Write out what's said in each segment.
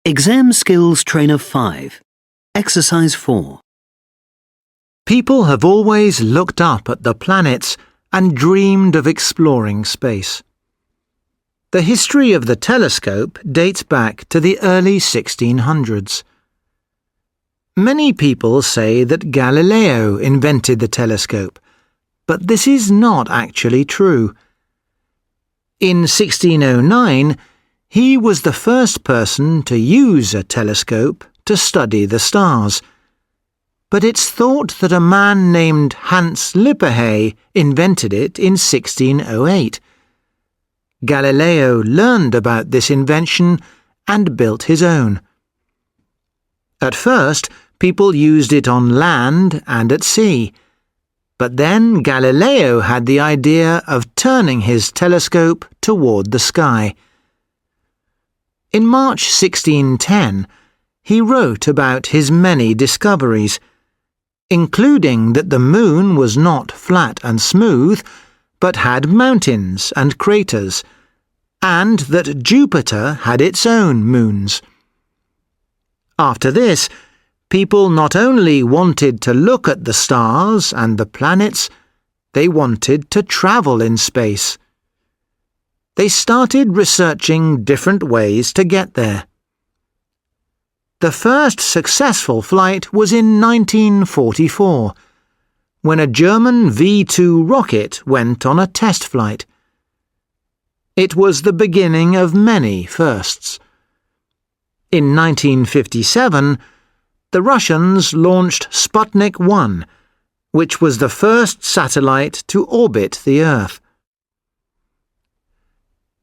Exam Skills Trainer 5. Exercise 4. People have always looked up at the planets and dreamed of exploring space. The history of the telescope dates back to the early 1600s. Many people say that Galileo invented the telescope, but this is not actually true. In 1609, he was the first person to use a telescope to study the stars. But it's thought that a man named Hans Lippershey invented it in 1608. Galileo learned about this invention and built his own. At first, people used it on land and at sea, but then Galileo had the idea of turning his telescope toward the sky. In March 1610, he wrote about his many discoveries, including that the moon was not flat and smooth, but had mountains and craters, and that Jupiter had its own moons. After this, people not only wanted to look at the stars and the planets, they wanted to travel in space. They started researching different ways to get there. The first successful flight was in 1944, when a German V-2 rocket went on a test flight. It was the beginning of many firsts. In 1957, the Russians launched Sputnik 1, which was the first satellite to orbit the Earth.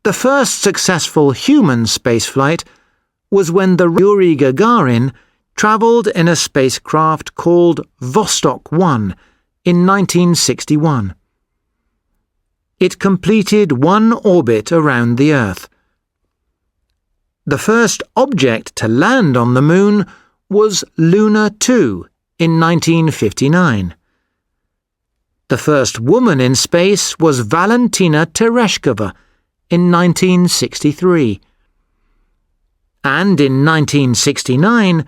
The first successful human spaceflight was when the Yuri Gagarin travelled in a spacecraft called Vostok 1 in 1961. It completed one orbit around the Earth. The first object to land on the Moon was Luna 2 in 1959. The first woman in space was Valentina Tereshkova in 1963. And in 1969,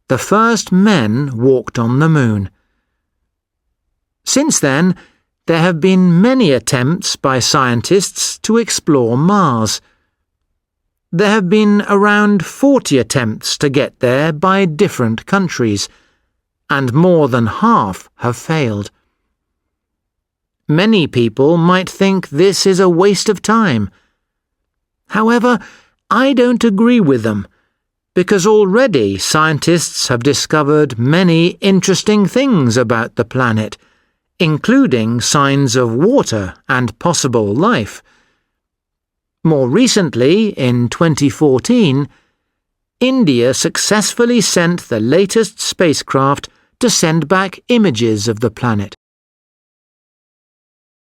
the first men walked on the Moon. Since then, there have been many attempts by scientists to explore Mars. There have been around 40 attempts to get there by different countries, and more than half have failed. Many people might think this is a waste of time. However, I don't agree with them, because already scientists have discovered many interesting things about the planet, including signs of water and possible life. More recently, in 2014, India successfully sent the latest spacecraft to send back images of the planet.